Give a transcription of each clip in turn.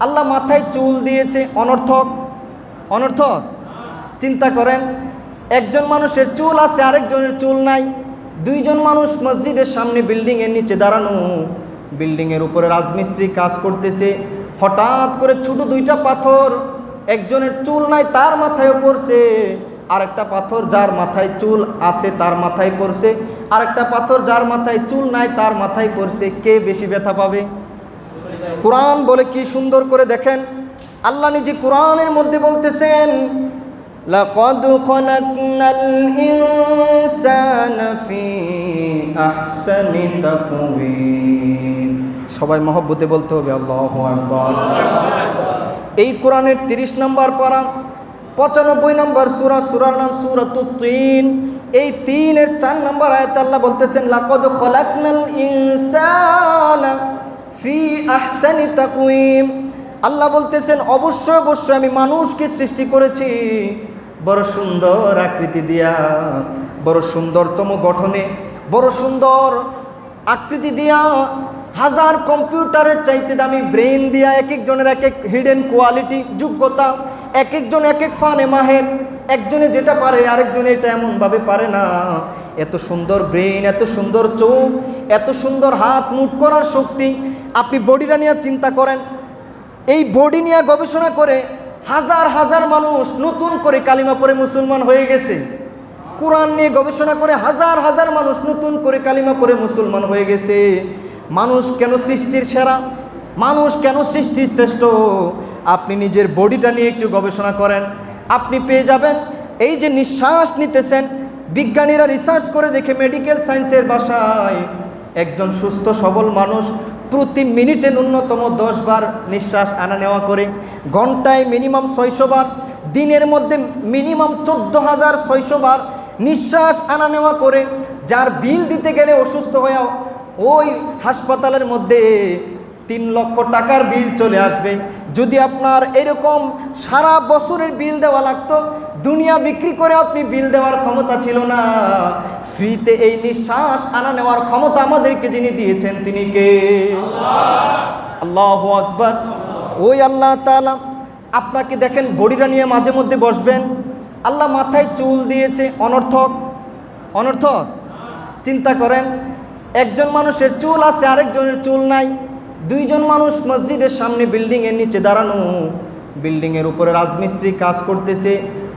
আল্লাহ মাথায় চুল দিয়েছে, অনর্থক অনর্থক চিন্তা করেন, একজন মানুষের চুল আছে আরেকজনের চুল নাই। দুইজন মানুষ মসজিদের সামনে বিল্ডিংয়ের নিচে দাঁড়ানো, বিল্ডিংয়ের উপরে রাজমিস্ত্রি কাজ করতেছে। হঠাৎ করে ছোট দুইটা পাথর, একজনের চুল নাই তার মাথায় পড়ছে, আরেকটা পাথর যার মাথায় চুল আছে তার মাথায় পড়ছে, আরেকটা পাথর যার মাথায় চুল নাই তার মাথায় পড়ছে। কে বেশি ব্যথা পাবে? কোরআন বলে কি সুন্দর করে দেখেন, আল্লাহ নিজে কোরআনের মধ্যে বলতেছেন, লাকাদ খালাকনাল ইনসানা ফি আহসানি তাকওয়িম। সবাই মহব্বতে বলতে হবে আল্লাহু আকবার। এই কোরআনের 30 নম্বর পারা 95 নম্বর সূরা, সূরার নাম সূরাতুত তিন। এই 3-এর 4 নম্বর আয়াতে আল্লাহ বলতেছেন, লাকাদ খালাকনাল ইনসানা ফি আহসানি তাকওয়িম। আল্লাহ বলতেছেন অবশ্যই অবশ্যই আমি মানুষকে সৃষ্টি করেছি বড় সুন্দর আকৃতি দিয়া, বড় সুন্দরতম গঠনে, বড় সুন্দর আকৃতি দিয়া, হাজার কম্পিউটারের চাইতে দামি ব্রেন দিয়া, এক একজনের এক এক হিডেন কোয়ালিটি যোগ্যতা, এক একজন এক এক ফানে মাহের। একজনে যেটা পারে আরেকজনে এটা এমনভাবে পারে না। এত সুন্দর ব্রেন, এত সুন্দর চোখ, এত সুন্দর হাত মুট করার শক্তি। আপনি বডিটা নিয়ে চিন্তা করেন, এই বডি নিয়ে গবেষণা করে হাজার হাজার মানুষ নতুন করে কালিমা পড়ে মুসলমান হয়ে গেছে। কোরআন নিয়ে গবেষণা করে হাজার হাজার মানুষ নতুন করে কালিমা পড়ে মুসলমান হয়ে গেছে। মানুষ কেন সৃষ্টির সেরা? মানুষ কেন সৃষ্টির শ্রেষ্ঠ? আপনি নিজের বডিটা নিয়ে একটু গবেষণা করেন, আপনি পেয়ে যাবেন। এই যে নিঃশ্বাস নিতেছেন, বিজ্ঞানীরা রিসার্চ করে দেখে মেডিকেল সায়েন্সের ভাষায় একজন সুস্থ সবল মানুষ প্রতি মিনিটে ন্যূনতম 10 বার নিঃশ্বাস আনা নেওয়া করে, ঘন্টায় মিনিমাম 600 বার, দিনের মধ্যে মিনিমাম 14,600 বার নিঃশ্বাস আনা নেওয়া করে। যার বিল দিতে গেলে অসুস্থ হয়ে ওই হাসপাতালের মধ্যে 3 লক্ষ টাকার বিল চলে আসবে। যদি আপনার এরকম সারা বছরের বিল দেওয়া লাগতো, দুনিয়া বিক্রি করে আপনি বিল দেওয়ার ক্ষমতা ছিল না। ফ্রিতে এই নিঃশ্বাস আনা নেওয়ার ক্ষমতা আমাদেরকে যিনি দিয়েছেন তিনি কে? আল্লাহু আকবার। ওই আল্লাহ তাআলা আপনাকে দেখেন বডিটা নিয়ে মাঝে মধ্যে বসবেন, আল্লাহ মাথায় চুল দিয়েছে, অনর্থক অনর্থক চিন্তা করেন, একজন মানুষের চুল আছে আরেকজনের চুল নাই। দুইজন মানুষ মসজিদের সামনে বিল্ডিংয়ের নিচে দাঁড়ানো, বিল্ডিংয়ের উপরে রাজমিস্ত্রি কাজ করতেছে।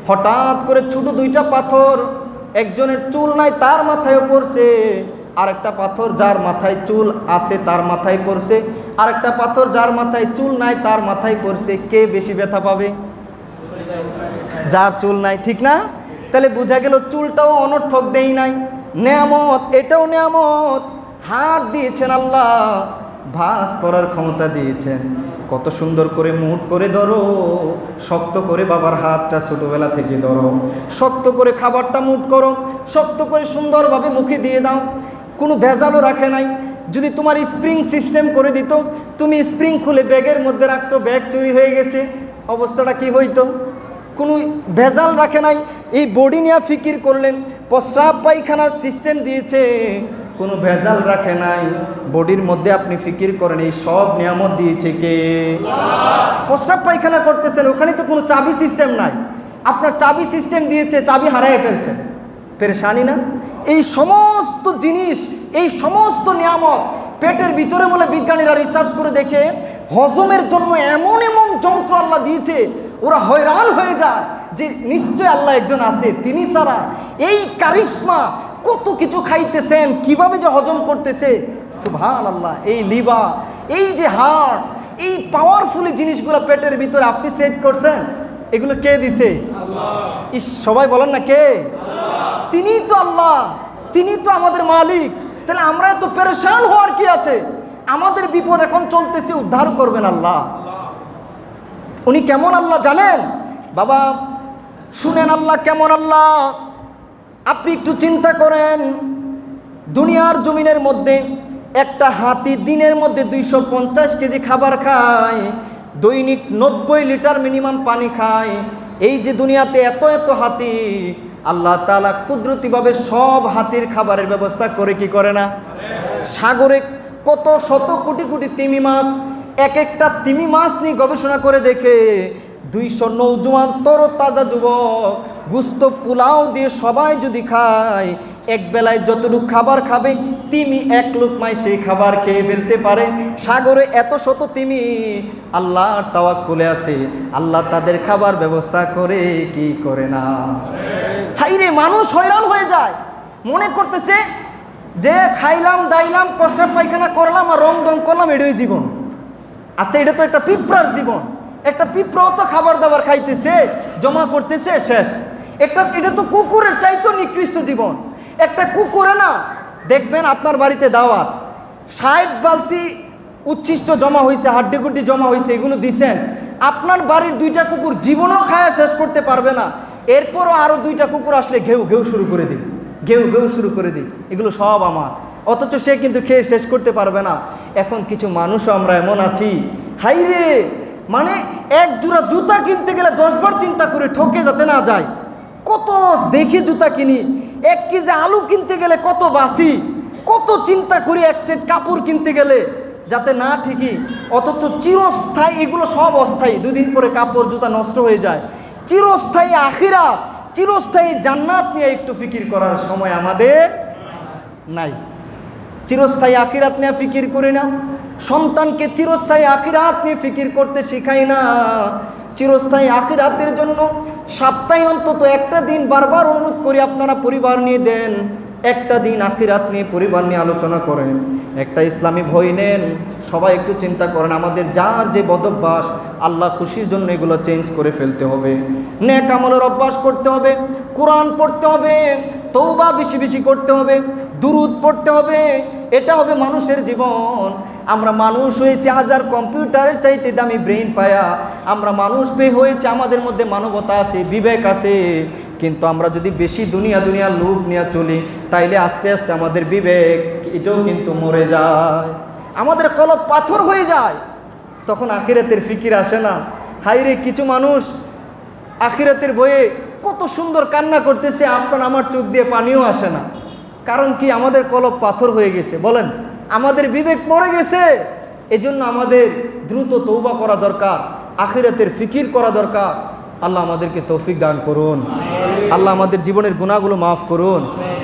হঠাৎ করে ছোট দুইটা পাথর, একজনের চুল নাই তার মাথায় পড়ছে, আরেকটা পাথর যার মাথায় চুল আছে তার মাথায় পড়ছে, আরেকটা পাথর যার মাথায় চুল নাই তার মাথায় পড়ছে। কে বেশি ব্যথা পাবে? যার চুল নাই, ঠিক না? তাহলে বোঝা গেল চুলটাও অনর্থক দেই নাই, নেয়ামত, এটাও নেয়ামত। হাত দিয়েছেন আল্লাহ, ভাঁজ করার ক্ষমতা দিয়েছেন। কত সুন্দর করে মুঠ করে ধরো, শক্ত করে বাবার হাতটা ছোটোবেলা থেকে ধরো, শক্ত করে খাবারটা মুঠ করো, শক্ত করে সুন্দরভাবে মুখে দিয়ে দাও, কোনো ভেজালও রাখে নাই। যদি তোমার স্প্রিং সিস্টেম করে দিত, তুমি স্প্রিং খুলে ব্যাগের মধ্যে রাখছো, ব্যাগ চুরি হয়ে গেছে, অবস্থাটা কি হইতো? কোনো ভেজাল রাখে নাই। এই বডি নিয়ে ফিকির করলেন, প্রস্রাব পায়খানার সিস্টেম দিয়েছে, কোনো ভেজাল রাখে নাই। বডির মধ্যে আপনি ফিকির করেন এই সব নিয়ামত দিয়েছে কে? প্রস্রাব পায়খানা করতেছেন, ওখানে তো কোনো চাবি সিস্টেম নাই, আপনার চাবি সিস্টেম দিয়েছে, চাবি হারায় ফেলছেন, পেরেশানি না? এই সমস্ত জিনিস, এই সমস্ত নিয়ামত পেটের ভিতরে বলে বিজ্ঞানীরা রিসার্চ করে দেখে হজমের জন্য এমন এমন যন্ত্র আল্লাহ দিয়েছে, ওরা হয়রান হয়ে যায় যে নিশ্চয় আল্লাহ একজন আছে, তিনি ছাড়া এই কারিশমা কত কিছু খাইতেছেন, কিভাবে যে হজম করতেছে, সুবহানাল্লাহ। এই লিভার, এই যে হার্ট, এই পাওয়ারফুলি জিনিসগুলো পেটের ভিতরে আপনি সেট করছেন, এগুলো কে দিছে? আল্লাহ। সবাই বলেন না কে? তিনি তো আল্লাহ, তিনি তো আমাদের মালিক। তাহলে আমরা এত পেরেশান হওয়ার কি আছে? আমাদের বিপদ এখন চলতেছে, উদ্ধার করবেন আল্লাহ। উনি কেমন আল্লাহ জানেন? বাবা শুনেন আল্লাহ কেমন আল্লাহ। আপনি একটু চিন্তা করেন, দুনিয়ার জমিনের মধ্যে একটা হাতি দিনের মধ্যে 250 কেজি খাবার খায়, দৈনিক 90 লিটার মিনিমাম পানি খায়। এই যে দুনিয়াতে এত এত হাতি, আল্লাহ তাআলা কুদরতিভাবে সব হাতির খাবারের ব্যবস্থা করে কি করে না? সাগরে কত শত কোটি কোটি তিমি মাছ, এক একটা তিমি মাছ নিয়ে গবেষণা করে দেখে 200 নৌজওয়ান তরতাজা যুবক গুস্ত পোলাও দিয়ে সবাই যদি খায়, এক বেলায় যতটুকু খাবার খাবে তিমি এক লোকমায় সেই খাবার খেয়ে ফেলতে পারে। সাগরে এত শত তিমি আল্লাহর তাওয়াক্কুলে আছে, আল্লাহ তাদের খাবার ব্যবস্থা করে কি করে না। হাইরে মানুষ হয়রান হয়ে যায়, মনে করতেছে যে খাইলাম দাইলাম প্রস্রাব পায়খানা করলাম আর রং ডং করলাম, এটাই জীবন। আচ্ছা, এটা তো একটা পিঁপড়ার জীবন। একটা পিঁপড়াও তো খাবার দাবার খাইতেছে, জমা করতেছে, শেষ। এটা তো কুকুরের চাইতেও নিকৃষ্ট জীবন। একটা কুকুরে না, দেখবেন আপনার বাড়িতে দাওয়াত, 60 বালতি উচ্ছিষ্ট জমা হয়েছে, হাড্ডিগুড্ডি জমা হয়েছে, এগুলো দিছেন, আপনার বাড়ির 2টা কুকুর জীবনও খায়া শেষ করতে পারবে না। এরপরও আরও 2টা কুকুর আসলে ঘেউ ঘেউ শুরু করে দিই, ঘেউ ঘেউ শুরু করে দিই, এগুলো সব আমার, অথচ সে কিন্তু খেয়ে শেষ করতে পারবে না। এখন কিছু মানুষও আমরা এমন আছি, হাইরে মানে এক জোড়া জুতা কিনতে গেলে 10 বার চিন্তা করে ঠকে যাতে না যায়। কত দেখি জুতা কিনি, 1 কেজি আলু কিনতে গেলে কত বাসি, কত চিন্তা করি এক সেট কাপড় কিনতে গেলে যাতে না ঠিকই, অথচ চিরস্থায়ী এগুলো সব অস্থায়ী, 2 দিন পরে কাপড় জুতা নষ্ট হয়ে যায়। চিরস্থায়ী আখিরাত, চিরস্থায়ী জান্নাত নিয়ে একটু ফিকির করার সময় আমাদের নাই। চিরস্থায়ী আখিরাত নিয়ে ফিকির করি না, সন্তানকে চিরস্থায়ী আখিরাত নিয়ে ফিকির করতে শিখাই না। চিরস্থায়ী আখিরাতের জন্য সপ্তাহে অন্তত একটা দিন বারবার অনুরোধ করি আপনারা পরিবার নিয়ে দেন, একটা দিন আখিরাত নিয়ে পরিবার নিয়ে আলোচনা করেন, একটা ইসলামী বই নেন, সবাই একটু চিন্তা করেন আমাদের যার যে বদভ্যাস আল্লাহ খুশির জন্য এগুলো চেঞ্জ করে ফেলতে হবে। নেক আমলের অভ্যাস করতে হবে, কোরআন পড়তে হবে, তওবা বেশি বেশি করতে হবে, দুরুদ পড়তে হবে, এটা হবে মানুষের জীবন। আমরা মানুষ হয়েছি হাজার কম্পিউটারের চাইতে দামি ব্রেইন পায়া, আমরা মানুষ পেয়ে হয়েছে, আমাদের মধ্যে মানবতা আছে, বিবেক আছে, কিন্তু আমরা যদি বেশি দুনিয়ার লোভ নিয়ে চলি তাইলে আস্তে আস্তে আমাদের বিবেক এটাও কিন্তু মরে যায়, আমাদের কলব পাথর হয়ে যায়, তখন আখিরাতের ফিকির আসে না। হাইরে কিছু মানুষ আখিরাতের বইয়ে কত সুন্দর কান্না করতেছে, আপনার আমার চোখ দিয়ে পানিও আসে না। কারণ কি? আমাদের কলব পাথর হয়ে গেছে, বলেন, আমাদের বিবেক মরে গেছে। এজন্য আমাদের দ্রুত তওবা করা দরকার, আখিরাতের ফিকির করা দরকার। আল্লাহ আমাদেরকে তৌফিক দান করুন, আল্লাহ আমাদের জীবনের গুনাহগুলো মাফ করুন।